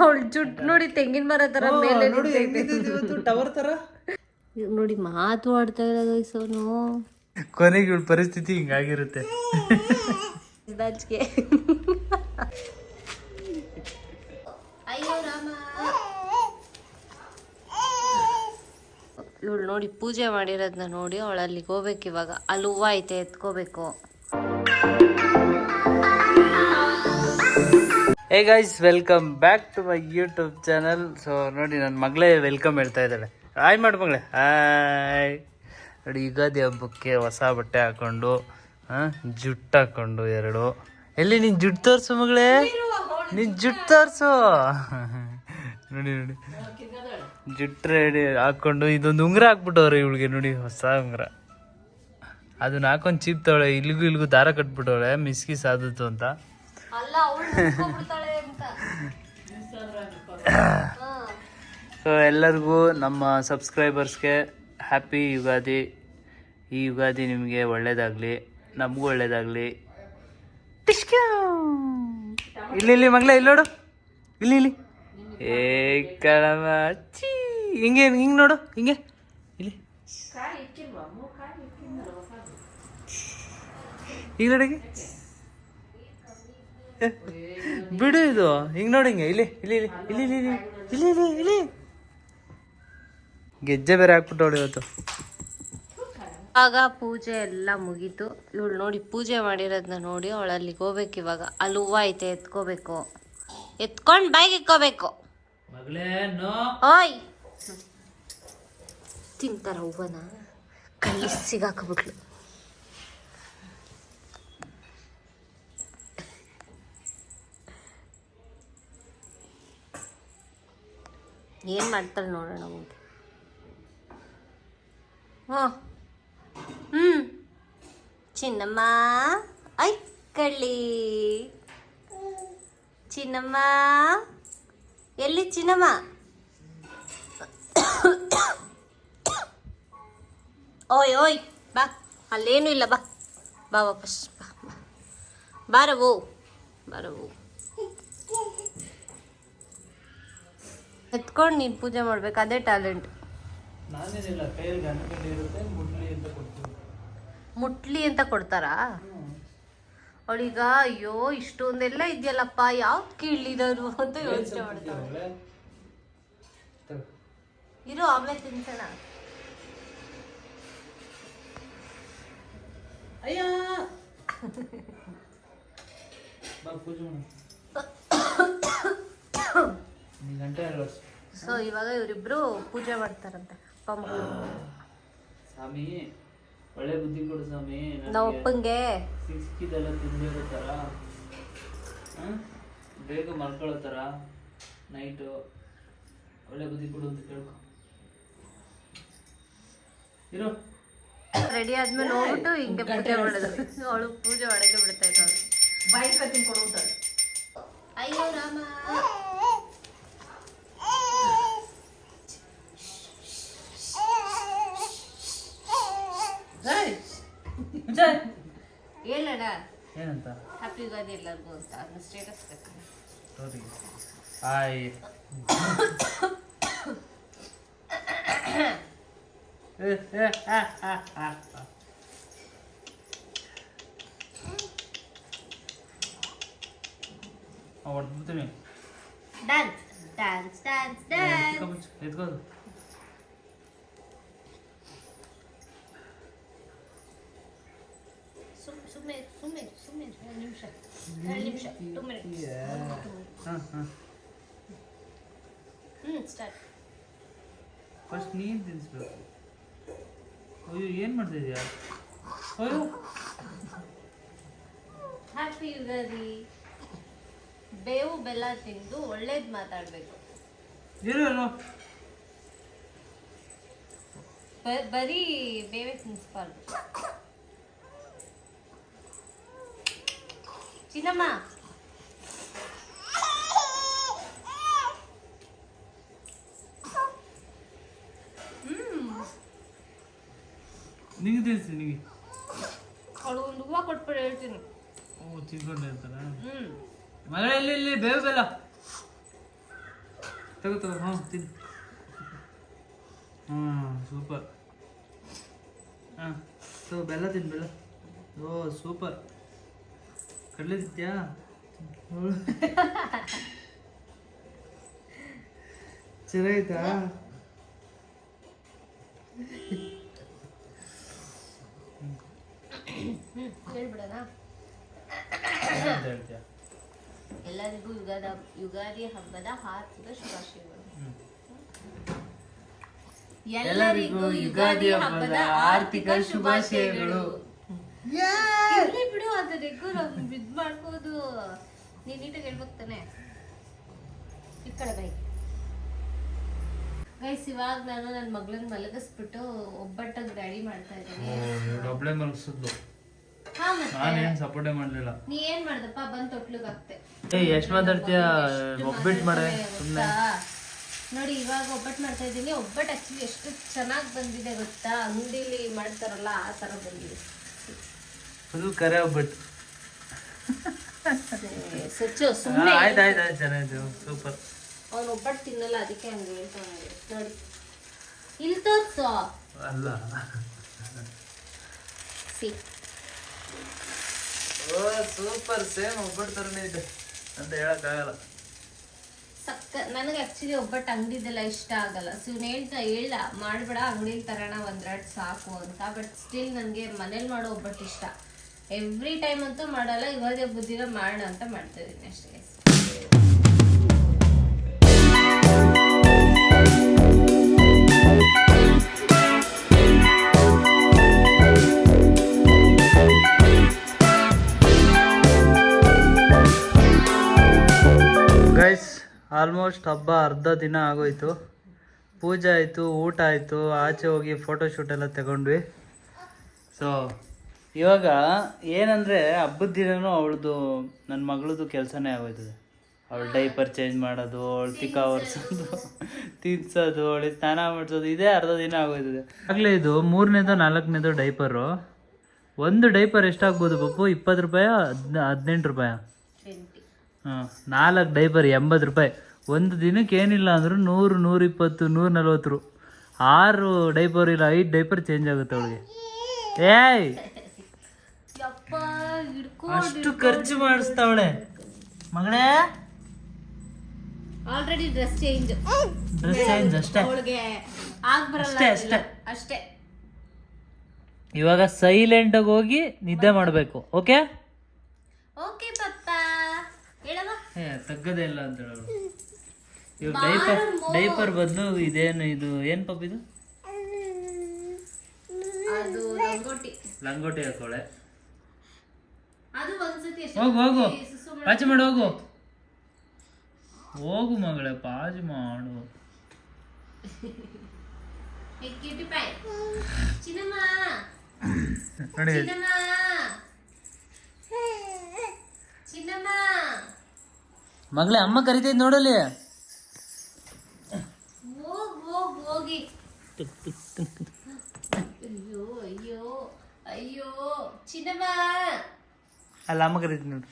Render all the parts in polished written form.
ಅವಳ ಜುಟ್ಟು ನೋಡಿ ತೆಂಗಿನ ಮರ ತರ ಮೇಲೆ ಟವರ್ ತರ ನೋಡಿ ಮಾತು ಆಡ್ತಾ ಇರೋದು ಸೋನು. ಕೊನೆಗೆ ಇವಳ ಪರಿಸ್ಥಿತಿ ಹಿಂಗಾಗಿರುತ್ತೆ. ಅಯ್ಯೋ ರಾಮ. ಇವಳು ನೋಡಿ ಪೂಜೆ ಮಾಡಿರೋದನ್ನ ನೋಡಿ ಅವಳು ಅಲ್ಲಿಗೆ ಹೋಗ್ಬೇಕು. ಇವಾಗ ಅಲ್ಲಿ ಹೂವು ಐತೆ ಎತ್ಕೋಬೇಕು. Hey guys, welcome back to my YouTube channel. So ನೋಡಿ, ನನ್ನ ಮಗಳೇ ವೆಲ್ಕಮ್ ಹೇಳ್ತಾ ಇದ್ದಾಳೆ. ಹಾಯ್ ಮಾಡಿ ಮಗಳೇ, ಹಾಯ್. ನೋಡಿ, ಯುಗಾದಿ ಹಬ್ಬಕ್ಕೆ ಹೊಸ ಬಟ್ಟೆ ಹಾಕೊಂಡು ಜುಟ್ಟು ಹಾಕೊಂಡು ಎರಡು. ಎಲ್ಲಿ ನಿನ್ ಜುಟ್ಟು ತೋರಿಸು ಮಗಳೇ, ನಿನ್ ಜುಟ್ಟು ತೋರಿಸು. ನೋಡಿ ನೋಡಿ, ಜುಟ್ಟು ರೆಡಿ ಹಾಕೊಂಡು ಇದೊಂದು ಉಂಗುರ ಹಾಕ್ಬಿಟ್ಟವ್ರೆ ಇವಳಿಗೆ. ನೋಡಿ, ಹೊಸ ಉಂಗುರ. ಅದನ್ನ ಹಾಕೊಂಡು ಚೀಪ್ತವಳೆ. ಇಲ್ಲಿಗೂ ದಾರ ಕಟ್ಬಿಟ್ಟವಳೆ, ಮಿಸ್ಕಿ ಸಾದಿತ್ತು ಅಂತ. ಸೊ ಎಲ್ಲರಿಗೂ ನಮ್ಮ ಸಬ್ಸ್ಕ್ರೈಬರ್ಸ್ಗೆ ಹ್ಯಾಪಿ ಯುಗಾದಿ. ಈ ಯುಗಾದಿ ನಿಮಗೆ ಒಳ್ಳೇದಾಗಲಿ, ನಮಗೂ ಒಳ್ಳೇದಾಗಲಿ. ಇಲ್ಲಿ ಮಗಳೇ, ಇಲ್ಲಿ ನೋಡು, ಇಲ್ಲಿ ಏ ಕಳಮ ಚೀ. ಹಿಂಗೆ ನೋಡು, ಹಿಂಗೆ ಇಲ್ಲಿ ಈಗ ನೋಡಿಗೆ ಬಿಡು. ಇದು ಹಿಂಗೆ ನೋಡಿ, ಹಿಂಗೆ ಇಲ್ಲಿ ಇಲ್ಲಿ ಇಲ್ಲಿ ಇಲ್ಲಿ ಇಲ್ಲಿ ಇಲ್ಲಿ ಇಲ್ಲಿ ಗೆಜ್ಜೆ ಬೇರೆ ಹಾಕ್ಬಿಟ್ಟವಳು ಇವತ್ತು. ಆಗ ಪೂಜೆ ಎಲ್ಲ ಮುಗೀತು. ಇವಳು ನೋಡಿ ಪೂಜೆ ಮಾಡಿರೋದನ್ನ ನೋಡಿ ಅವಳು ಅಲ್ಲಿಗೆ ಹೋಗ್ಬೇಕು. ಇವಾಗ ಅಲ್ಲಿ ಹೂವು ಐತೆ ಎತ್ಕೋಬೇಕು. ಎತ್ಕೊಂಡು ಬಾಯಿಗೆ ಇಕ್ಕೋಬೇಕು. ಓಯ್, ತಿಂತಾರ ಹೂವನ? ಕೈ ಸಿಗಾಕ್ಬಿಟ್ಲು. ಏನ್ ಮಾಡ್ತಾಳೆ ನೋಡೋಣ ಮುಂದೆ. ಚಿನ್ನಮ್ಮ, ಐ ಕಳ್ಳಿ ಚಿನ್ನಮ್ಮ, ಎಲ್ಲಿ ಚಿನ್ನಮ್ಮ? ಓಯ್ ಓಯ್, ಬಾ, ಅಲ್ಲೇನು ಇಲ್ಲ, ಬಾ ಬಾ ವಾಪಸ್ ಬಾ. ಬಾರವು ಬಾರವು. ಎತ್ಕೊಂಡು ನೀನು ಪೂಜೆ ಮಾಡ್ಬೇಕು, ಅದೇ ಟ್ಯಾಲೆಂಟ್. ಮುಟ್ಲಿ ಅಂತ ಕೊಡ್ತಾರಾ ಅವಳೀಗ? ಅಯ್ಯೋ, ಇಷ್ಟೊಂದೆಲ್ಲ ಇದೆಯಲ್ಲಪ್ಪ, ಯಾವ್ದು ಕೀಳಿರೋರು ಅಂತ ಯೋಚನೆ ಮಾಡ್ತಾಳೆ. ಇರೋ, ಆಮೇಲೆ ತಿನ್ಸೋಣ. ಸೊ ಇವಾಗ ಇವರಿಬ್ರು ಪೂಜೆ ಮಾಡ್ತಾರಂತೆ. ಸ್ವಾಮಿ, ಒಳ್ಳೆ ಬುದ್ಧಿ ಕೊಡು ಸ್ವಾಮಿ. ನಾವು ಅಪ್ಪಂಗೆ ಸಿಕ್ಕಿದೆಲ್ಲ ತಿಂದಿರೋ ಥರ, ಬೇಗ ಮಲ್ಕೊಳ್ಳೋ ಥರ ನೈಟು ಒಳ್ಳೆ ಬುದ್ಧಿ ಕೊಡು ಅಂತ ಕೇಳ್ಕೊ. ಇರೋ, ರೆಡಿ ಆದ್ಮೇಲೆ ಹೋಗ್ಬಿಟ್ಟು ಹಿಂಗೆ ಪೂಜೆ ಮಾಡೋದು. ಅವಳು ಪೂಜೆ ಮಾಡಕ್ಕೆ ಬಿಡ್ತಾ ಇದ್ದಾಳೆ. ಬಾಯಿ ಕತ್ತಿನ ಕೊಡುತ್ತಾಳೆ. ಅಯ್ಯೋ ರಾಮ. ಹೇಳಣ್ಣ, ಏನಂತ? ಹ್ಯಾಪಿ ಯುಗಾದಿ ಎಲ್ಲರಿಗೂ ಅಂತ ಅದನ್ನ ಸ್ಟೇಟಸ್ ನೋಡಿ. ಹಾಯ್. ಹೊಡ್ಬಿಡ್ತೀನಿ. Dance dance dance dance. ಎತ್ಕೋದು. ಸುಮ್ಮನೆ 2 ನಿಮಿಷ 2 ಮಿನಿಟ್ಸ್. ಸ್ಟಾರ್ಟ್. ಫಸ್ಟ್ ನೀನು ತಿನ್ನಿಸ್ಬೇಕು. ಅಯ್ಯೋ, ಏನು ಮಾಡ್ತಾ ಇದೀಯಾ? ಅಯ್ಯೋ, ಹ್ಯಾಪಿ ಯುಗಾದಿ. ಬೇವು ಬೆಲ್ಲ ತಿಂದು ಒಳ್ಳೇದು ಮಾತಾಡಬೇಕು. ಇರೋ, ಬರೀ ಬೇವೆ ತಿನ್ನಿಸ್ಬಾರ್ದು. ಚಿನ್ನಮ್ಮ, ನಿಂಗೆ ತಿಳಿಸಿ, ನಿನಗೆ ಅವಳು ಒಂದು ಹೂವು ಕೊಟ್ಬಿಟ್ಟು ಹೇಳ್ತೀನಿ. ಓ, ತಿನ್ಕೊಂಡು ಹೇಳ್ತಾರ. ಮಗಳ ಎಲ್ಲಿ ಬೇವು ಬೆಲ್ಲ ತಗೋ ಹಾಂ ತಿನ್ನು. ಸೂಪರ್. ಹಾಂ ತಗೋ ಬೆಲ್ಲ ತಿನ್ನು ಬೆಲ್ಲ. ಓ ಸೂಪರ್. ಕಡಲೆ ತಿಂತ್ಯಾ? ಚೆನ್ನಾಯ್ತಾ? ಹೇಳ್ಬಿಡೋಣ. ಎಲ್ಲರಿಗೂ ಯುಗಾದಿ ಹಬ್ಬದ ಹಾರ್ದಿಕ ಶುಭಾಶಯಗಳು. ಎಲ್ಲರಿಗೂ ಯುಗಾದಿ ಹಬ್ಬದ ಆರ್ಥಿಕ ಶುಭಾಶಯಗಳು. ಬಿಡು ಅದರಿಗೂ ಇದ್ ಮಾಡ್ಬೋದು. ನೀನ್ ನೀಟಾಗಿ ಹೇಳ್ಬೇಕು ತಾನೆ. ಈ ಕಡೆ ಬೈ ಗೈಸ್. ಇವಾಗ ನಾನು ನನ್ನ ಮಗಳನ್ನ ಮಲಗಿಸ್ಬಿಟ್ಟು ಒಬ್ಬಟ್ಟಾಗಿ ರೆಡಿ ಮಾಡ್ತಾ ಇದ್ದೀನಿ. ಒಬ್ಳೆ ಮಲಗಿಸಿದ್ಲು. ಹಾ ಮತ್ತೆ ನಾನೇನ್ ಸಪೋರ್ಟೇ ಮಾಡ್ಲಿಲ್ಲ. ನೀ ಏನ್ ಮಾಡ್ದಪ್ಪ ಬಂದ್ ತೊಟ್ಲಿಗೆ ಹಾಕ್ತೆ. ಎಷ್ಟ್ ಮಾತಾಡ್ತೀಯ? ಒಬ್ಬಿಟ್ಟು ಮಾಡೆ ಸುಮ್ಮನೆ. ನೋಡಿ ಇವಾಗ ಒಬ್ಬಟ್ಟು ಮಾಡ್ತಾ ಇದ್ದೀನಿ. ಒಬ್ಬಟ್ಟು ಆಕ್ಚುಲಿ ಎಷ್ಟು ಚೆನ್ನಾಗಿ ಬಂದಿದೆ ಗೊತ್ತಾ? ಅಂಗಡಿಲಿ ಮಾಡ್ತಾರಲ್ಲ ಆ ತರ ಬಂದಿದೆ. ಫುಲ್ ಕರೆ ಒಬ್ಬಟ್ಟು. ಸಚ್ಚು ಸುಮ್ಮನೆ. ಆಯ್ತು ಚೆನ್ನಾಗಿದೆ. ಸೂಪರ್. ಅವ್ನು ಒಬ್ಬಟ್ಟು ತಿನ್ನಲ್ಲ, ಅದಕ್ಕೆ ಹಂಗೆ ಹೇಳ್ತಾನೆ. ನೋಡಿ ಇಲ್ಲಿ ತೋರ್ಸು. ಅಲ್ಲ ಸೂಪರ್. ಸೇಮ್ ಒಬ್ಬಟ್ಟು ತರನೇ ಇದೆ ಅಂತ ಹೇಳಕ್ಕಾಗಲ್ಲ. ನನಗೆ ಆಕ್ಚುಲಿ ಒಬ್ಬಟ್ಟು ಅಂಗಡಿದೆಲ್ಲ ಇಷ್ಟ ಆಗಲ್ಲ. ಸೊ ಇವ್ನು ಹೇಳ್ದ ಮಾಡ್ಬೇಡ, ಅಂಗಡಿಲಿ ತರೋಣ ಒಂದೆರಡು ಸಾಕು ಅಂತ. ಬಟ್ ಸ್ಟಿಲ್ ನನಗೆ ಮನೇಲಿ ಮಾಡೋ ಒಬ್ಬಟ್ಟು ಇಷ್ಟ. ಎವ್ರಿ ಟೈಮ್ ಅಂತೂ ಮಾಡಲ್ಲ, ಇವಾಗೇ ಬುದ್ಧಿನ ಮಾಡೋಣ ಅಂತ ಮಾಡ್ತಾ ಇದ್ದೀನಿ ಅಷ್ಟೇ. ಗೈಸ್ ಆಲ್ಮೋಸ್ಟ್ ಹಬ್ಬ ಅರ್ಧ ದಿನ ಆಗೋಯ್ತು. ಪೂಜೆ ಆಯಿತು, ಊಟ ಆಯಿತು, ಆಚೆ ಹೋಗಿ ಫೋಟೋಶೂಟ್ ಎಲ್ಲ ತಗೊಂಡ್ವಿ. ಸೊ ಇವಾಗ ಏನಂದರೆ ಹಬ್ಬದ ದಿನವೂ ಅವಳದು ನನ್ನ ಮಗಳದು ಕೆಲಸನೇ ಆಗೋಯ್ತದೆ. ಅವಳು ಡೈಪರ್ ಚೇಂಜ್ ಮಾಡೋದು, ಅವಳು ತಿಕ್ಕ ಒರೆಸೋದು, ತಿನ್ಸೋದು, ಅವಳಿಗೆ ಸ್ನಾನ ಮಾಡಿಸೋದು, ಇದೇ ಅರ್ಧ ದಿನ ಆಗೋಯ್ತದೆ. ಆಗಲೇ ಇದು 3ನೇದೋ 4ನೇದೋ ಡೈಪರು. ಒಂದು ಡೈಪರ್ ಎಷ್ಟಾಗ್ಬೋದು ಪಪ್ಪು? 20 ರೂಪಾಯ 18 ರೂಪಾಯ? ಹಾಂ, 4 ಡೈಪರ್ 80 ರೂಪಾಯಿ. ಒಂದು ದಿನಕ್ಕೆ ಏನಿಲ್ಲ ಅಂದರೂ 100, 120, 140. 6 ಡೈಪರ್ ಇಲ್ಲ 5 ಡೈಪರ್ ಚೇಂಜ್ ಆಗುತ್ತೆ ಅವಳಿಗೆ. ಏಯ್ ಅಷ್ಟು ಖರ್ಚು ಮಾಡಿಸ್ತಾವಳೆ ಮಗಳೇ. ಆಲ್ರೆಡಿ ಡ್ರೆಸ್ ಚೇಂಜ್ ಅಷ್ಟೇ. ಅವಳಿಗೆ ಆಗ್ಬರಲ್ಲ ಅಷ್ಟೇ. ಇವಾಗ ಸೈಲೆಂಟ್ ಆಗಿ ಹೋಗಿ ನಿದ್ದೆ ಮಾಡಬೇಕು. ಓಕೆ ಓಕೆ ಪಪ್ಪ ಹೇಳವ. ತಗ್ಗದೇ ಇಲ್ಲ ಅಂತ ಹೇಳೋರು. ಇವಾಗ ಡೈಪರ್ ಬದಲು ಇದೇನು ಇದು ಏನು ಪಪ್ಪ ಇದು? ಅದು ಲಂಗೋಟಿ ಹಾಕೋಳೆ. ಅದು ಒಂದ್ಸತಿ ಹೋಗು ಪಾಚಿ ಮಾಡು. ಹೋಗು ಮಗಳೇ, ಪಾಜಿ ಮಾಡು. ನೋಡಿ ಮಗಳೇ, ಅಮ್ಮ ಕರಿತೈತಿ ನೋಡಲಿ. ಹೋಗಿ. ಅಯ್ಯೋ ಅಯ್ಯೋ ಅಯ್ಯೋ ಚಿನ್ನಮ್ಮ. ಅಲ್ಲ ಅಮ್ಮ ಕರಿತೀನಿ ನೋಡಿ.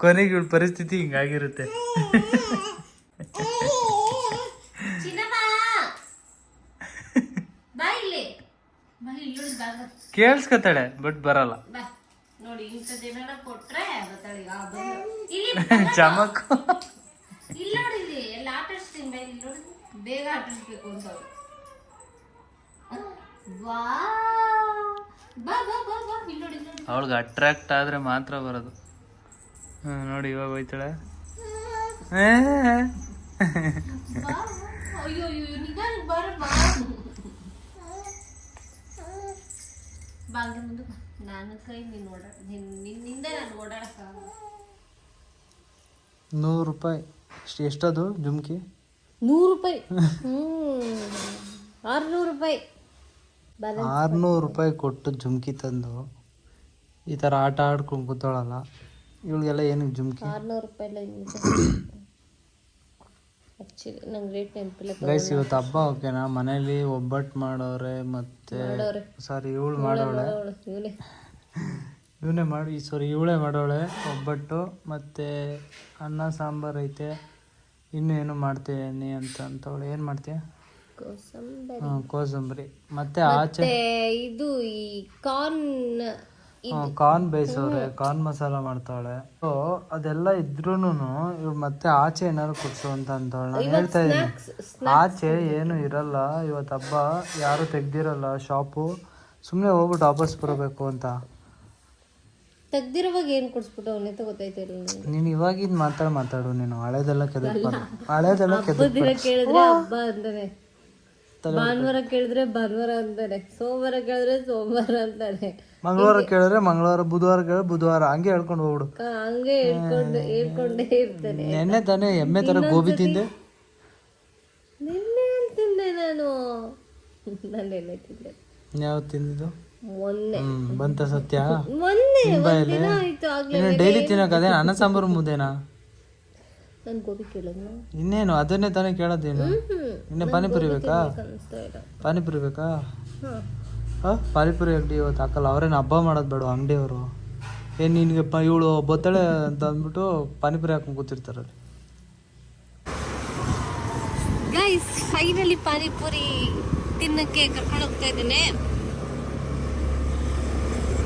ಕೊನೆಗೆ ಇವಳ ಪರಿಸ್ಥಿತಿ ಹಿಂಗಾಗಿರುತ್ತೆ. ಕೇಳಿಸ್ಕೊತಾಳೆ ಬಟ್ ಬರಲ್ಲ. ನೋಡಿ ಇಂಥದ್ದೇನಾರ ಕೊಟ್ರೆ ಚಮಕ್. ಇಲ್ಲಿ ನೋಡಿ, ಇಲ್ಲಿ ಎಲ್ಲ ಆಟಾಡ್ಸ್ತೀನಿ. ಇಲ್ಲಿ ನೋಡಿ, ಬೇಗ ಆಟಾಡ್ಸ್ಬೇಕು ಅಂತ. ಅವಳಿಗೆ ಅಟ್ರಾಕ್ಟ್ ಆದ್ರೆ ಮಾತ್ರ ಬರೋದು. ನೋಡಿ ಇವಾಗ ಹೋಯ್ತಾಳೆ. ಅಯ್ಯೋ ನಿಧಾನ ಬರ ಬಾಂಗೆ ಮುಂದೆ ನಾನು ಕೈ ನೀನು ನಿನ್ನಿಂದ ನಾನು ಓಡಾಡಕ್ಕಾಗಲ್ಲ. 100 ರೂಪಾಯಿ ಎಷ್ಟದು ಜುಮ್ಕಿ? 100 ರೂಪಾಯಿ. 600 ರೂಪಾಯಿ. 600 ರೂಪಾಯಿ ಕೊಟ್ಟು ಜುಮ್ಕಿ ತಂದು ಈ ಥರ ಆಟ ಆಡ್ಕೊಂಡು ಕೂತಾಳಲ್ಲ, ಇವಳಿಗೆಲ್ಲ ಏನಕ್ಕೆ ಜುಮ್ಕಿ? 600 ರೂಪಾಯಿ ಆ್ಯಕ್ಚುಲಿ ನಂಗೆ ರೇಟ್ ನೆನಪಿಲ್ಲ. ಗೈಸ್ ಇವತ್ತು ಹಬ್ಬ ಓಕೆನಾ? ಮನೇಲಿ ಒಬ್ಬಟ್ಟು ಮಾಡೋರೆ, ಮತ್ತೆ ಸಾರಿ ಇವಳು ಮಾಡೋಳೆ. ಇವನೇ ಮಾಡಿ ಇವಳೇ ಮಾಡೋಳೆ ಒಬ್ಬಟ್ಟು ಮತ್ತು ಅನ್ನ ಸಾಂಬಾರು ಐತೆ. ಇನ್ನೂ ಏನು ಮಾಡ್ತೀನಿ ಅಂತವಳು. ಏನು ಮಾಡ್ತೀಯ? ಕೋಸಂಬರಿ ಮತ್ತೆ ಆಚೆ ಇದು ಈ ಕಾರ್ನ್ ಬೇಯಿಸವ್ರೆ, ಕಾರ್ನ್ ಮಸಾಲ ಮಾಡ್ತಾವಳೆ. ಸೊ ಅದೆಲ್ಲ ಇದ್ರೂನು ಇವ್ರು ಮತ್ತೆ ಆಚೆ ಏನಾದ್ರು ಕೊಡ್ಸು ಅಂತ ಅಂತವಳು. ನಾನು ಹೇಳ್ತಾ ಇದ್ದೀನಿ ಆಚೆ ಏನು ಇರಲ್ಲ ಇವತ್ತು ಹಬ್ಬ, ಯಾರು ತೆಗ್ದಿರಲ್ಲ ಶಾಪು, ಸುಮ್ಮನೆ ಹೋಗ್ಬಿಟ್ಟು ವಾಪಸ್ ಬರಬೇಕು ಅಂತ. ತೆಗ್ದಿರುವಾಗ ಏನು ಕೊಡಿಸ್ಬಿಟ್ಟು ಅವನೇ ಗೊತ್ತಾಯ್ತಿಲ್ಲ. ನೀನು ಇವಾಗಿನ ಮಾತಾಡು ನೀನು. ಹಳೇದೆಲ್ಲ ಹಳೇದೆಲ್ಲ ಕೇಳಿದ್ರೆ ಹಬ್ಬ ಅಂತಾನೆ, ಭಾನುವಾರ ಕೇಳಿದ್ರೆ ಭಾನುವಾರ ಅಂತಾನೆ, ಸೋಮವಾರ ಕೇಳಿದ್ರೆ ಸೋಮವಾರ ಅಂತಾನೆ, ಮಂಗಳವಾರ ಕೇಳಿದ್ರೆ ಮಂಗಳವಾರ, ಬುಧವಾರ ಕೇಳಿದ್ರೆ ಬುಧವಾರ, ಹಂಗೆ ಹೇಳ್ಕೊಂಡು ಹೋಗ್ಬಿಡು. ಹಂಗೆ ಹೇಳ್ಕೊಂಡೇ ಇರ್ತಾನೆ. ನೆನ್ನೆ ತಾನೇ ಎಮ್ಮೆ ತರ ಗೋಬಿ ತಿಂದೆ. ನಿನ್ನೆ ತಿಂದೆ ನಾನು ನೆನ್ನೆ ತಿಂದೆ. ಯಾವ್ದು ತಿಂದಿದ್ದು? ಮೊನ್ನೆ. ಬಂತ ಸತ್ಯ? ಮೊನ್ನೆ ನಿಂಬಾಯಲ್ಲಿ ಡೈಲಿ ತಿನ್ನೋಕೆ ಅದೇ ಅನ್ನ ಸಾಂಬಾರು ಮುದ್ದೆನಾ? ನಾನು ಗೋಬಿ ಕೇಳಿದ್ನ. ಇನ್ನೇನು ಅದನ್ನೇ ತಾನೇ ಕೇಳೋದೇನು? ಇನ್ನೇ ಪಾನಿಪುರಿ ಬೇಕಾ? ಪಾನಿಪುರಿ ಬೇಕಾ? ಪಾನಿಪುರಿ ಅಂಗಡಿ ಇವತ್ತು ಹಾಕಲ್ಲ. ಅವ್ರೇನು ಹಬ್ಬ ಮಾಡೋದು ಬೇಡ ಅಂಗಡಿಯವರು. ಏನು ನಿನಗೆ ಇವಳು ಬೊತ್ತಳೆ ಅಂತ ಅಂದ್ಬಿಟ್ಟು ಪಾನಿಪುರಿ ಹಾಕೊಂಡು ಕೂತಿರ್ತಾರಲ್ಲಿ. ಗೈಸ್ ಫೈನಲಿ ಪಾನಿಪುರಿ ತಿನ್ನಕ್ಕೆ ಕರ್ಕೊಂಡು ಹೋಗ್ತಾ ಇದ್ದೇನೆ.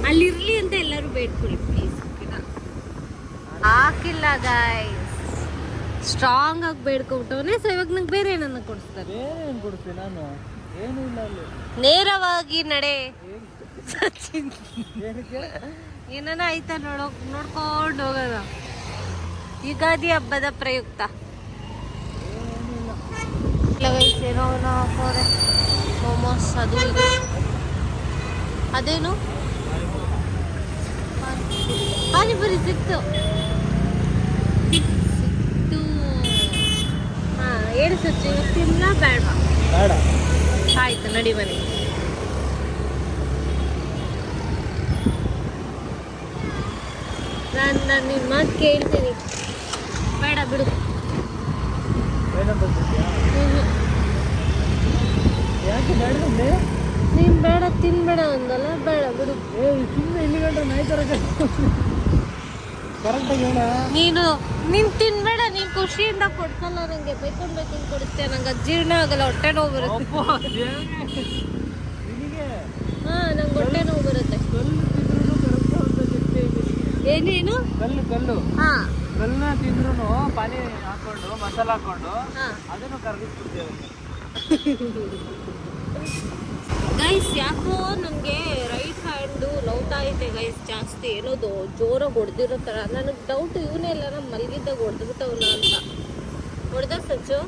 ಅಲ್ಲಿರ್ಲಿ ಅಂತ ಎಲ್ಲರೂ ಬೇಡ್ಕೊಳ್ಳಿ ಪ್ಲೀಸ್. ಹಾಕಿಲ್ಲ ಗೈಸ್, ಸ್ಟ್ರಾಂಗ್ ಆಗಿ ಬೇಡ್ಕೊಬಿಟ್ಟವನೇ. ಸೊ ಇವಾಗ ನಂಗೆ ಬೇರೆ ಏನನ್ನ ಕೊಡಿಸ್ತಾರೆ. ಏನು ಕೊಡ್ತೀನಿ ನಾನು? ಏನು ಇಲ್ಲ ಅಲ್ಲಿ. ನೇರವಾಗಿ ನಡೆ ಸಚಿನ್. ಏನಾನ ಆಯ್ತಾ ನೋಡ್ಕೊಂಡು ಹೋಗೋದ ಯುಗಾದಿ ಹಬ್ಬದ ಪ್ರಯುಕ್ತ. ಏನೋ ಹಾಕೋರೆ ಮೊಮೋಸ್ ಅದು ಇದು. ಅದೇನು ಪಾನಿಪುರಿ ಸಿಕ್ತು. ಹಾ ಹೇಳಿ ಸಚ್ಚಿ, ತಿನ್ನ ಬೇಡವಾ? ಬೇಡ. ಆಯ್ತು ನಡಿ ಮನೆ. ನಾನು ನಿನ್ನ ಮಾತು ಕೇಳ್ತೀನಿ. ಬೇಡ ಬಿಡು. ಯಾಕೆ ಬೇಡ? ನೀನು ಬೇಡ ತಿನ್ಬೇಡ ಅಂದಲ್ಲ, ಬೇಡ ಬಿಡು. ಇಲ್ಲಿ ಗಂಟೆ ನಾಯಿ ತರ ಕರೆಕ್ಟಾಗಿ ಹೇಳ. ನೀನು ತಿನ್ಬೇಡ. ನೀನು ಖುಷಿಯಿಂದ ಕೊಡ್ಸಲ್ಲ ನನಗೆ. ಬೇಕಂತ ಕೊಡುತ್ತೆ, ನಂಗೆ ಅಜೀರ್ಣ ಆಗಲ್ಲ, ಹೊಟ್ಟೆ ನೋವು ಬರುತ್ತೆ. ಹಾ ನಂಗೆ ಹೊಟ್ಟೆ ನೋವು ಬರುತ್ತೆ. ಏನೇನು ಕಲ್ಲು ಹಾ ಕಲ್ಲನ್ನ ತಿಂದ್ರು ಪಾನಿ ಹಾಕೊಂಡು ಮಸಾಲ ಹಾಕೊಂಡು ಅದನ್ನು ಕರಗಿಸ್ಬಿಡ್ತೇವೆ. ಗೈಸ್ ಯಾಕೋ ನನಗೆ ರೈಟ್ ಹ್ಯಾಂಡು ನೋವ್ತಾ ಐತೆ ಗೈಸ್ ಜಾಸ್ತಿ. ಏನೋದು ಜೋರಾಗಿ ಹೊಡೆದಿರೋ ಥರ. ನನಗೆ ಡೌಟ್ ಇವನೇ ಎಲ್ಲ ಮಲಗಿದ್ದಾಗ ಹೊಡೆದ್ಬಿಟ್ಟವನ ಅಂತ. ಹೊಡೆದ ಸಚ್ಚು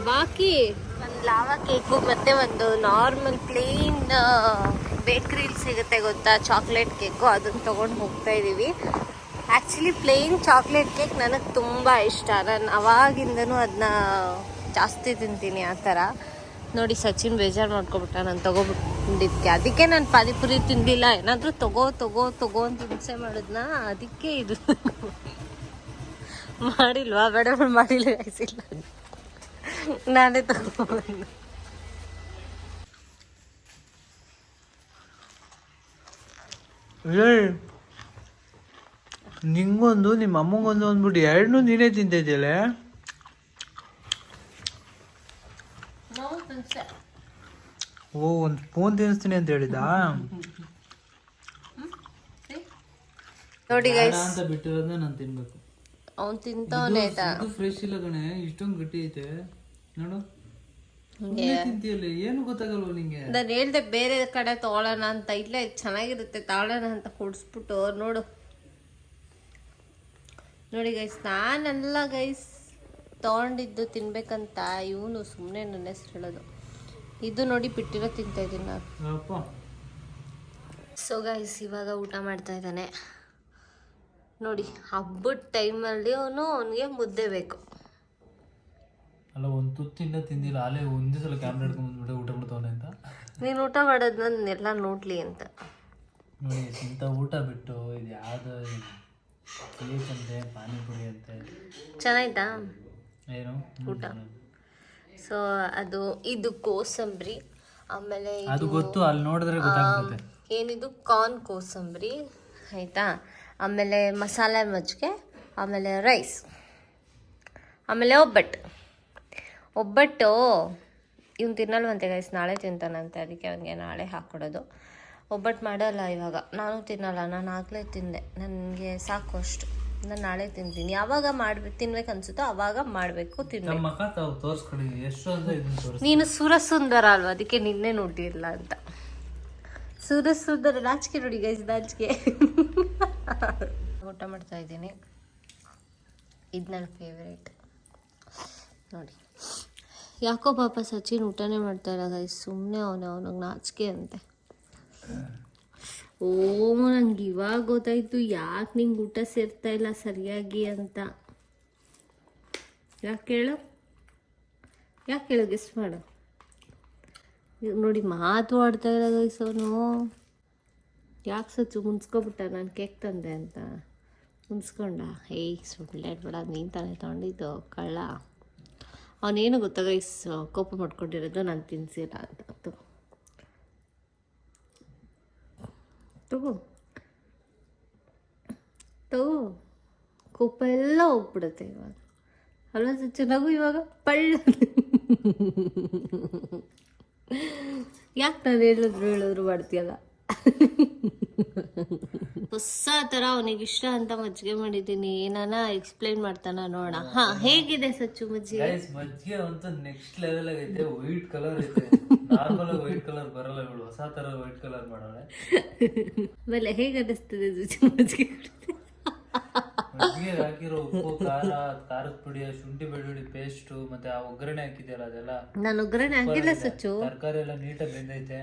ಬಾಕಿ ಒಂದು ಲಾವಾ ಕೇಕು ಮತ್ತು ಒಂದು ನಾರ್ಮಲ್ ಪ್ಲೇನ್ ಬೇಕ್ರಿಲಿ ಸಿಗುತ್ತೆ ಗೊತ್ತಾ, ಚಾಕ್ಲೇಟ್ ಕೇಕು. ಅದನ್ನು ತೊಗೊಂಡು ಹೋಗ್ತಾ ಇದ್ದೀವಿ. ಆ್ಯಕ್ಚುಲಿ ಪ್ಲೇನ್ ಚಾಕ್ಲೇಟ್ ಕೇಕ್ ನನಗೆ ತುಂಬ ಇಷ್ಟ. ನಾನು ಅವಾಗಿಂದನೂ ಅದನ್ನ ಜಾಸ್ತಿ ತಿಂತೀನಿ ಆ ಥರ. ನೋಡಿ ಸಚಿನ್ ಬೇಜಾರು ಮಾಡ್ಕೊಬಿಟ್ಟ ನಾನು ತೊಗೊಬಿಟ್ಟಿದ್ದಕ್ಕೆ. ಅದಕ್ಕೆ ನಾನು ಪಾನಿಪುರಿ ತಿಂದಿಲ್ಲ. ಏನಾದರೂ ತಗೋ ಅಂತ ಹಿಂಸೆ ಮಾಡಿದ್ನಾ, ಅದಕ್ಕೆ ಇದು ಮಾಡಿಲ್ವಾ? ಬೇಡ ಮಾಡಿಲ್ಲ ಇಲ್ಲ, ನಾನೇ ತಗೊಬಂದು. ನಿಂಗೊಂದು ನಿಮ್ಮ ಅಮ್ಮಗೊಂದು ಅಂದ್ಬಿಟ್ಟು ಎರಡನ್ನೂ ನೀನೇ ತಿಂತಿದ್ಯಲ್ಲ. ಓ ಒಂದು ಸ್ಪೂನ್ ತಿನ್ನಿಸ್ತೀನಿ ಅಂತ ಹೇಳಿದ. ನೋಡಿ ಗೈಸ್ ಅಂತ ಬಿಟ್ಟಿರೋದನ್ನ ನಾನು ತಿನ್ಬೇಕು. ಅವ್ನು ತಿಂತವನೇ ಆಯ್ತಾ. ಇದು ಫ್ರೆಶ್ ಇಲ್ಲ ಕಣೆ, ಇಷ್ಟೊಂದು ಗಟ್ಟಿ ಐತೆ ನೋಡು. ತಿಂತೀಯಲ್ಲ, ಏನು ಗೊತ್ತಾಗಲ್ವ ನಿಂಗೆ? ನಾನು ಹೇಳ್ದೆ ಬೇರೆ ಕಡೆ ತಗೊಳ್ಳೋಣ ಅಂತ. ಇಲ್ಲೇ ಚೆನ್ನಾಗಿರುತ್ತೆ ತಗೊಳ್ಳೋಣ ಅಂತ ಕೊಡಿಸ್ಬಿಟ್ಟು ನೋಡಿ ಗೈಸ್. ನಾನೆಲ್ಲ ಗೈಸ್ ತೊಗೊಂಡಿದ್ದು ತಿನ್ಬೇಕಂತ. ಇವನು ಸುಮ್ಮನೆ ನನ್ನ ಹೆಸರು ಹೇಳೋದು. ಇದು ನೋಡಿ ಬಿಟ್ಟಿರೋ ತಿಂತಾ ಇದ್ದೀನಿ ನಾನು. ಸೊ ಗೈಸ್ ಇವಾಗ ಊಟ ಮಾಡ್ತಾ ಇದ್ದಾನೆ ನೋಡಿ. ಹಬ್ಬದ ಟೈಮಲ್ಲಿ ಅವನಿಗೆ ಮುದ್ದೆ ಬೇಕು. ಅಲ್ಲ ಒಂದು ತುತ್ತಿಂದ ತಿಂದಿಲ್ಲ, ಅಲ್ಲೇ ಒಂದೇ ಸಲ ಕ್ಯಾಮ್ರಾ ಹಿಡ್ಕೊಂಡು ಬಂದ್ಬಿಟ್ಟೆ ಊಟ ಬಿಡ್ತವನೆ ಅಂತ. ನೀನು ಊಟ ಮಾಡೋದು ನಾನೆಲ್ಲ ನೋಡ್ಲಿ ಅಂತ ನೋಡಿ. ಇಂಥ ಊಟ ಬಿಟ್ಟು ಇದು ಯಾವ್ದು ಕೇಕ್ ಅಂತೆ, ಪಾನಿಪುರಿ ಅಂತೆ. ಚೆನ್ನಾಯ್ತಾ ಏನು ಊಟ? ಸೊ ಅದು ಇದು ಕೋಸಂಬರಿ. ಆಮೇಲೆ ಅದು ಗೊತ್ತು, ಅಲ್ಲಿ ನೋಡಿದ್ರೆ ಗೊತ್ತಾಗುತ್ತೆ. ಏನಿದು ಕಾರ್ನ್ ಕೋಸಂಬರಿ ಆಯಿತಾ, ಆಮೇಲೆ ಮಸಾಲೆ ಮಜ್ಜಿಗೆ, ಆಮೇಲೆ ರೈಸ್, ಆಮೇಲೆ ಒಬ್ಬಟ್ಟು ಇವ್ನು ತಿನ್ನಲ್ವಂತೆ ಗೈಸ್, ನಾಳೆ ತಿಂತಾನಂತೆ, ಅದಕ್ಕೆ ಅವನಿಗೆ ನಾಳೆ ಹಾಕ್ಕೊಡೋದು. ಒಬ್ಬಟ್ಟು ಮಾಡಲ್ಲ ಇವಾಗ, ನಾನು ತಿನ್ನಲ್ಲ, ನಾನು ಆಗಲೇ ತಿಂದೆ, ನನಗೆ ಸಾಕು ಅಷ್ಟು, ನಾನು ನಾಳೆ ತಿಂತೀನಿ. ಯಾವಾಗ ತಿನ್ಬೇಕು ಅನ್ಸುತ್ತೋ ಅವಾಗ ಮಾಡಬೇಕು, ತಿನ್ಬೇಕು. ನೀನು ಸುರಸುಂದರ ಅಲ್ವಾ, ಅದಕ್ಕೆ ನಿನ್ನೆ ನೋಡಿಲ್ಲ ಅಂತ. ಸುರಸುಂದರ ನಾಚಿಕೆ ನೋಡಿ ಗೈಸ್, ನಾಚಿಕೆ. ಊಟ ಮಾಡ್ತಾ ಇದ್ದೀನಿ, ಇದು ನನ್ನ ಫೇವ್ರೇಟ್ ನೋಡಿ. ಯಾಕೋ ಪಾಪ ಸಚಿನ್ ಊಟನೇ ಮಾಡ್ತಾ ಇಲ್ಲ ಗೈಸ್, ಸುಮ್ಮನೆ ಅವನಿಗೆ ನಾಚಿಕೆ ಅಂತೆ. ಓ ನಂಗೆ ಇವಾಗ ಗೊತ್ತಾಯ್ತು ಯಾಕೆ ನಿಂಗೆ ಊಟ ಸೇರ್ತಾ ಇಲ್ಲ ಸರಿಯಾಗಿ ಅಂತ. ಯಾಕೆ ಹೇಳು ಗೆಸ್ ಮಾಡು. ನೋಡಿ ಮಾತು ಆಡ್ತಾ ಇಲ್ಲ ಗೈಸ್ ಅವನು. ಯಾಕೆ ಸಚ್ಚು ಮುನ್ಸ್ಕೊಬಿಟ್ಟ ನಾನು ಕೇಕ್ ತಂದೆ ಅಂತ, ಮುನ್ಸ್ಕೊಂಡ. ಏಯ್ ಸುಳ್ಳೆ ಬೇಡ, ನೀನು ತಾನೇ ತೊಗೊಂಡಿದ್ದು ಕಳ್ಳ. ಅವನೇನು ಗೊತ್ತಾ ಗೈಸ್, ಕೋಪ ಮಾಡ್ಕೊಂಡಿರೋದು ನಾನು ತಿನ್ಸಿಲ್ಲ ಅಂತ. ತಗೋ ಕೋಪ ಎಲ್ಲ ಹೋಗ್ಬಿಡುತ್ತೆ ಇವಾಗ ಅಲ್ವಾ ಚೆನ್ನಾಗೂ. ಇವಾಗ ಪಳ್ಳ ಯಾಕೆ ನಾನು ಹೇಳಿದ್ರು ಮಾಡ್ತೀಯಲ್ಲ. ಹೊಸ ಥರ ಅವನಿಗೆ ಇಷ್ಟ ಅಂತ ಮಜ್ಜಿಗೆ ಮಾಡಿದ್ದೀನಿ, ಏನಾನ ಎಕ್ಸ್ಪ್ಲೈನ್ ಮಾಡ್ತಾನ ನೋಡ. ಹಾ, ಹೇಗಿದೆ ಸಚ್ಚು ಮಜ್ಜಿಗೆ? ಮಜ್ಜಿಗೆ ಅಂತೂ ನೆಕ್ಸ್ಟ್ ಲೆವೆಲ್ ಆಗೈತೆ. ವೈಟ್ ಕಲರ್ ಐತೆ, ನಾರ್ಮಲ್ ವೈಟ್ ಕಲರ್ ಬರಲ್ಲ, ಇವಳು ಹೊಸ ತರ ವೈಟ್ ಕಲರ್ ಮಾಡೋಳೆ. ಆಮೇಲೆ ಹೇಗೆ ಅನ್ನಿಸ್ತದೆ ಸಚ್ಚು ಮಜ್ಜಿಗೆ? ಮಜ್ಜಿಗೆ ಹಾಕಿರೋ ಉಪ್ಪು, ಖಾರದ ಪುಡಿ, ಶುಂಠಿ ಬೆಳ್ಳುಳ್ಳಿ ಪೇಸ್ಟ್, ಮತ್ತೆ ಆ ಒಗ್ಗರಣೆ ಹಾಕಿದ್ಯಲ್ಲ ಅದೆಲ್ಲ. ನಾನು ಒಗ್ಗರಣೆ ಹಾಕಿಲ್ಲ ಸಚ್ಚು, ತರಕಾರಿ ಎಲ್ಲ ನೀಟಾಗಿ ಬೆಂದೈತೆ.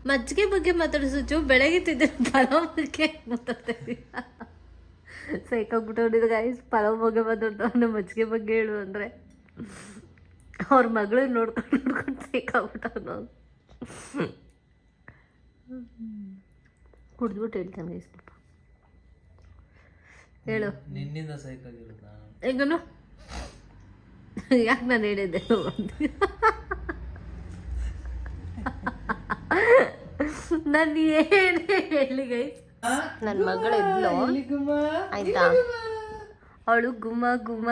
ಮಜ್ಜಿಗೆ ಬಗ್ಗೆ ಮಾತಾಡೋ ಸಚ್ಚು, ಬೆಳಗ್ಗೆ ತಿಂದ ಪಲಾವ್ ಬಗ್ಗೆ ಮಾತಾಡ್ತಾ ಇದ್ದೀವಿ. ಸೈಕಾಗ್ಬಿಟ್ಟು ಗಾಯ್ಸ್, ಪಲಾವ್ ಬಗ್ಗೆ ಮಾತಾಡ್ತಾವ, ಮಜ್ಜಿಗೆ ಬಗ್ಗೆ ಹೇಳು ಅಂದರೆ ಅವ್ರ ಮಗಳು ನೋಡ್ಕೊಂಡು ಸೈಕಾಗ್ಬಿಟ್ಟವನು. ಕುಡ್ದ್ಬಿಟ್ಟು ಹೇಳ್ತಾನೆ ಗೈಸ್ ಪಾಪ. ಹೇಳು, ನಿನ್ನಿಂದ ಸೈಕಾಗಿರೋದು ನಾನು. ಹೆಂಗನು ಯಾಕೆ ನಾನು ಹೇಳಿದ್ದೆ? ನಾನು ಏನೇ ಹೇಳಿ ಗೈಸ್, ನನ್ನ ಮಗಳು ಇದ್ಲು ಆಯ್ತಾ, ಅವಳು ಗುಮ್ಮ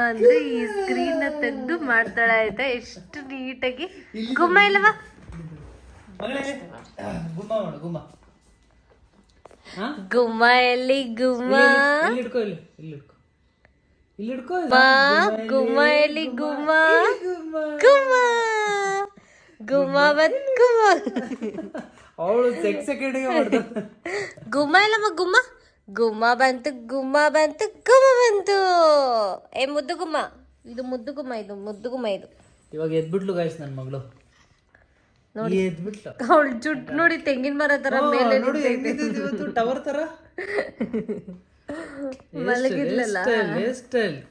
ಅಂದ್ರೆ ಈ ಸ್ಕ್ರೀನ್ ತೆಗೆದು ಮಾಡ್ತಾಳೆ ಆಯ್ತಾ, ಎಷ್ಟು ನೀಟಾಗಿ. ಗುಮ್ಮ ಇಲ್ಲವಾ? ಗುಮ್ಮ ಎಲ್ಲಿ ಗುಮ್ಮ? ಗುಮ್ಮ ಎಲ್ಲಿ ಗುಮ್ಮ? ಗುಮ್ಮ ಗುಮ್ಮ ಬಂತ್ ಗುಮ್ಮ. ಅವಳು ಸೆಕೆಂಡಿಗೆ ಗುಮ್ಮ ಇಲ್ಲಮ್ಮ ಗುಮ್ಮ. ಗುಮ್ಮ ಬಂತು ಗುಮ್ಮ ಬಂತು. ಏ ಮುದ್ದು ಗುಮ್ಮ, ಇದು ಮುದ್ದು ಗುಮ್ಮ, ಇದು ಮುದ್ದು ಗುಮ್ಮ. ಇದು ಇವಾಗ ಎದ್ಬಿಟ್ಲು ಗಾಯ್ಸ್ ನನ್ನ ಮಗಳು ನೋಡಿ. ಎದ್ಬಿಟ್ಲು, ಅವಳು ಜುಟ್ಟು ನೋಡಿ ತೆಂಗಿನ ಮರ ತರ ಮೇಲೆ ಟವರ್ ತರ ಮಲಗಿರ್ಲಲ್ಲ.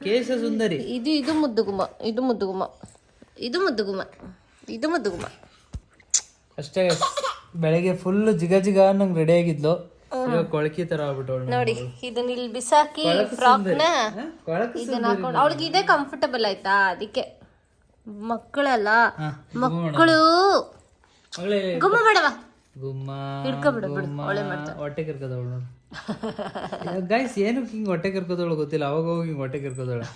ಕೇಶ ಸುಂದರಿ. ಇದು ಮುದ್ದು ಗುಮ್ಮ, ಇದು ಮುದ್ದು ಗುಮ್ಮ, ಇದು ಮುದ್ದು ಗುಮ್ಮ, ಇದು ಮುದ್ದು ಗುಮ್ಮ. ಅಷ್ಟೇ ಬೆಳಗ್ಗೆ ಫುಲ್ ಜಿಗ ಅನ್ನಂಗ್ ರೆಡಿ ಆಗಿದ್ಲು, ಕೊಳಕಿ ತರ ಆಗ್ಬಿಟ್ಟವಳು ನೋಡಿ. ಇದನ್ನ ಇಲ್ಲಿ ಬಿಸಾಕಿ ಫ್ರಾಕ್ನ ಇದನ್ನ ಹಾಕೊಂಡು, ಅವಳಿಗೆ ಇದೇ ಕಂಫರ್ಟಬಲ್ ಆಯ್ತಾ, ಅದಕ್ಕೆ. ಮಕ್ಕಳಲ್ಲ, ಮಕ್ಕಳು ಗುಮ್ಮ ಬೇಡವ, ಗುಮ್ಮ ಹಿಡ್ಕೊಬಿಡು ಬಿಡು, ಅವಳೆ ಮಾಡ್ತಾಳೆ. ಹೊಟ್ಟೆ ಕರ್ಕೋದವಳು ಗೈಸ್. ಏನಕ್ಕೆ ಹಿಂಗ್ ಹೊಟ್ಟೆ ಕರ್ಕೋದವಳು ಗೊತ್ತಿಲ್ಲ, ಅವಾಗ ಹೋಗಿ ಹಿಂಗ್ ಹೊಟ್ಟೆ ಕರ್ಕೋದವಳು.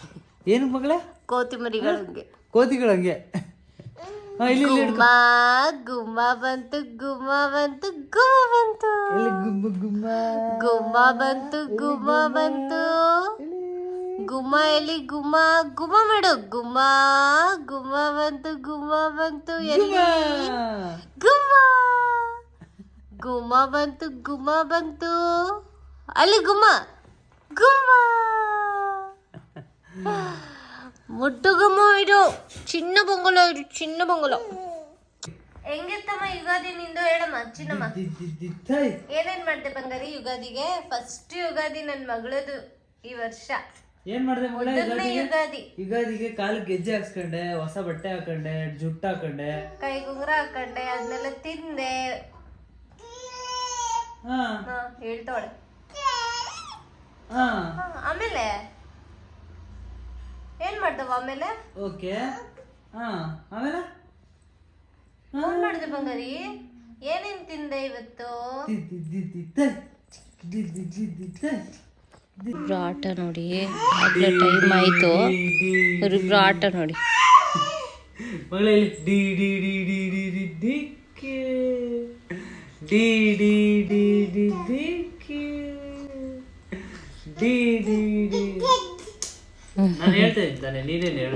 ಏನಕ್ಕೆ ಮಗಳೇ? ಕೋತಿಮರಿಗಳಂಗೆ, ಕೋತಿಗಳಂಗೆ. ಗುಮ್ಮ ಗುಮ್ಮ ಬಂತು ಗುಮ್ಮ ಬಂತು ಗುಮ್ಮ ಬಂತು. ಗುಮ್ಮ ಬಂತು ಗುಮ್ಮ ಬಂತು. ಗುಮ್ಮ ಎಲ್ಲಿ ಗುಮ್ಮ? ಗುಮ್ಮ ಮಾಡು. ಗುಮ್ಮ ಗುಮ್ಮ ಬಂತು ಎಲ್ಲಿ? ಗುಮ್ಮ ಗುಮ್ಮ ಬಂತು ಅಲ್ಲಿ. ಗುಮ್ಮ ಗುಮ್ಮ ಮುಟ್ಟು ಗುಮ್ಮ. ಇದು ಚಿನ್ನ ಬಂಗಲ, ಇದು ಚಿನ್ನ ಬಂಗಲ. ಹೆಂಗಿತ್ತಮ್ಮ ಯುಗಾದಿ ನಿಂದು? ಹೇಳಮ್ಮ ಚಿನ್ನಮ್ಮ, ಏನೇನ್ ಮಾಡ್ದೆ ಬಂಗಾರಿ ಯುಗಾದಿಗೆ? ಫಸ್ಟ್ ಯುಗಾದಿ ನನ್ನ ಮಗಳದು ಈ ವರ್ಷ. ಏನ್ ಮಾಡ್ದೆ ಯುಗಾದಿ? ಯುಗಾದಿಗೆ ಕಾಲು ಗೆಜ್ಜೆ ಹಾಕ್ಸ್ಕೊಂಡೆ, ಹೊಸ ಬಟ್ಟೆ ಹಾಕೊಂಡೆ, ಜುಟ್ಟು ಹಾಕೊಂಡೆ, ಕೈ ಗುಂಗ್ರ ಹಾಕೊಂಡೆ, ಅದನ್ನೆಲ್ಲ ತಿಂದೆ. ಹೇಳ್ತಾಳೆ. ಆಮೇಲೆ ಏನ್ ಮಾಡ್ದವ? ಆಮೇಲೆ ಓಕೆ. ಆಮೇಲೆ ಏನ್ ಮಾಡ್ದೆ ಬಂಗಾರಿ? ಏನೇನ್ ತಿಂದೆ ಇವತ್ತು? ಇಬ್ರು ಆಟ ನೋಡಿ, ಆಗ್ಲೇ ಟೈಮ್ ಆಯ್ತು. ಇವ್ರಿಬ್ರು ಆಟ ನೋಡಿ. ಮಗಳೇ ಡಿ ಡಿ ಡಿ ಡಿ ಡಿ ಡಿ ದಿಕ್ಕೆ ಡಿ ಡಿ ಡಿ ಡಿ ದಿಕ್ಕೆ ಡಿ ಡಿ ಡಿ. ನಾನು ಹೇಳ್ತಾ ಇದ್ದಾನೆ, ನೀನೇನು ಹೇಳ?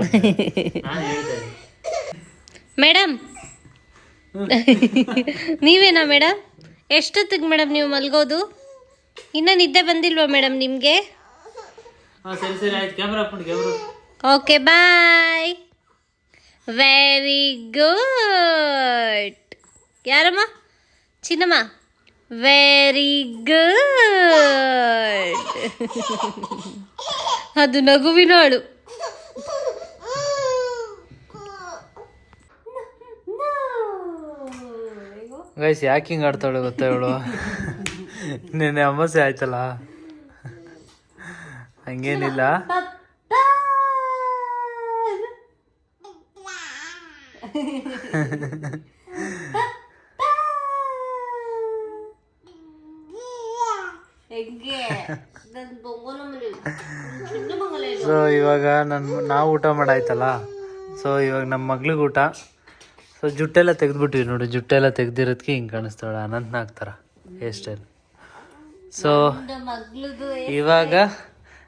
ನಾನು ಹೇಳ್ತಾ ಇದ್ದೀನಿ. ಮೇಡಮ್ ನೀವೇನಾ ಮೇಡಮ್? ಎಷ್ಟೊತ್ತಿಗೆ ಮೇಡಮ್ ನೀವು ಮಲ್ಗೋದು? ಇನ್ನೂ ನಿದ್ದೆ ಬಂದಿಲ್ವಾ ಮೇಡಮ್ ನಿಮಗೆ? ಸರಿ ಸರಿ ಆಯ್ತು, ಕ್ಯಾಮ್ರಾ ಹಾಕೊಂಡು camera. Okay bye. Very good. ಯಾರಮ್ಮ? ಚಿನ್ನಮ್ಮ. Very good. ಅದು ನಗುವಿನಾಳು. ಗೈಸ್ ಯಾಕೆ ಹಿಂಗೆ ಆಡ್ತಾಳೆ ಗೊತ್ತಾ ಇವಳು? ನಿನ್ನೆ ಅಮಾಸೆ ಆಯ್ತಲ್ಲ, ಹಂಗೇನಿಲ್ಲ. ಸೊ ಇವಾಗ ನಾವು ಊಟ ಮಾಡಾಯ್ತಲ್ಲ, ಸೊ ಇವಾಗ ನಮ್ಮ ಮಗ್ಳಿಗೆ ಊಟ. ಸೊ ಜುಟ್ಟೆಲ್ಲ ತೆಗೆದ್ಬಿಟ್ವಿ ನೋಡಿ, ಜುಟ್ಟೆಲ್ಲ ತೆಗ್ದಿರೋದಕ್ಕೆ ಹಿಂಗೆ ಕಾಣಿಸ್ತಾಳೆ ಅನಂತನಾಗ್ ಥರ ಹೇರ್ ಸ್ಟೈಲ್. ಸೊ ಇವಾಗ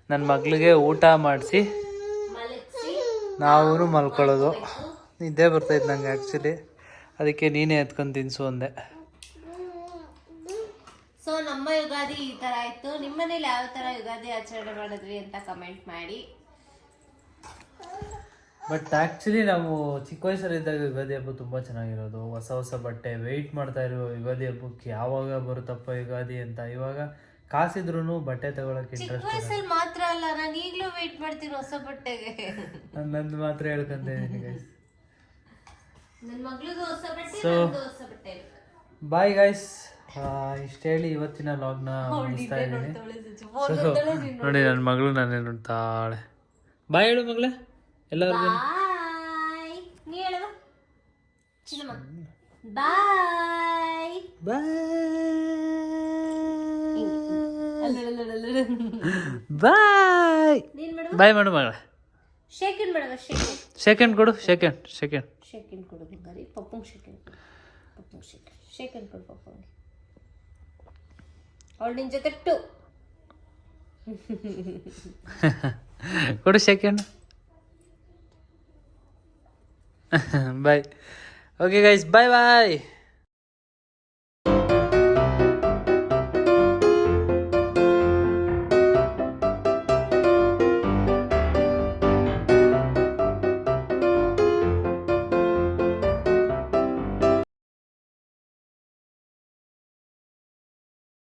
ನನ್ನ ಮಗಳಿಗೆ ಊಟ ಮಾಡಿಸಿ ನಾವು ಮಲ್ಕೊಳ್ಳೋದು. ನಿದ್ದೆ ಬರ್ತೈತೆ ನಂಗೆ ಆ್ಯಕ್ಚುಲಿ, ಅದಕ್ಕೆ ನೀನೇ ಎತ್ಕೊಂಡು ತಿನ್ಸು ಅಂದೆ. ಸೊ ನಮ್ಮ ಯುಗಾದಿ ಈ ತರ ಆಯ್ತು. ನಿಮ್ಮನೇಲಿ ಯಾವ ತರ ಯುಗಾದಿ ಆಚರಣೆ ಮಾಡಿದ್ವಿ ಅಂತ ಕಮೆಂಟ್ ಮಾಡಿ. ಬಟ್ ಆ್ಯಕ್ಚುಲಿ ನಾವು ಚಿಕ್ಕ ವಯಸ್ಸಲ್ಲಿದ್ದಾಗ ಯುಗಾದಿ ಹಬ್ಬ ತುಂಬ ಚೆನ್ನಾಗಿರೋದು. ಹೊಸ ಹೊಸ ಬಟ್ಟೆ, ವೆಯ್ಟ್ ಮಾಡ್ತಾ ಇರೋ ಯುಗಾದಿ ಹಬ್ಬಕ್ಕೆ ಯಾವಾಗ ಬರುತ್ತಪ್ಪ ಯುಗಾದಿ ಅಂತ. ಇವಾಗ ಕಾಸಿದ್ರು ಬಟ್ಟೆ ತಗೊಳಕ್ಕೆ ಚಿಕ್ಕ ಇಂಟ್ರೆಸ್ಟ್ ವಯಸ್ಸಲ್ಲಿ ಮಾತ್ರ ಅಲ್ಲ, ನಾನು ಈಗಲೂ ವೇಟ್ ಮಾಡ್ತೀನಿ ಹೊಸ ಬಟ್ಟೆಗೆ. ನಂದು ಮಾತ್ರ ಹೇಳ್ಕೊಂತ ಇದ್ದೀನಿ ಗೈಸ್. ನನ್ನ ಮಗಳಿಗೂ ಹೊಸ ಬಟ್ಟೆ, So, ನಂದು ಹೊಸ ಬಟ್ಟೆ. Bye guys. ಇಷ್ಟು ಹೇಳಿ ಇವತ್ತಿನ ಲಾಗ್ನ ಮುಗಿಸ್ತಾ ಇದ್ದೀನಿ. ನೋಡಿ ನನ್ನ ಮಗಳು ನಾನೇ ನೋಡ್ತಾಳೆ. ಬಾಯ್ ಹೇಳು ಮಗಳೇ ಎಲ್ಲರಿಗೂ. ಬಾಯ್. ನೀ ಹೇಳುವ ಚಿನ್ನಮ್ಮ. ಬಾಯ್ ಬಾಯ್ ಬಾಯ್ ಮಾಡು ಮಗಳ. ಶೇಕೆಂಡ್ ಬೇಡವ? ಸೆಕೆಂಡ್ ಕೊಡು, ಸೆಕೆಂಡ್ ಕೊಡು ಬಂಗಾರಿ. ಪಪ್ಪಂಗೆ ಶೇಕೆಂಡ್ ಕೊಡು. ಪಪ್ಪಂಗೆ ಶೇಕೆಂಡ್ ಕೊಡು ಪಪ್ಪಂಗೆ. ಅವಳು ನಿನ್ನ ಜೊತೆ ಟು ಕೊಡು ಸೆಕೆಂಡ್. ಬಾಯ್. ಓಕೆ ಗೈಸ್, ಬಾಯ್ ಬಾಯ್.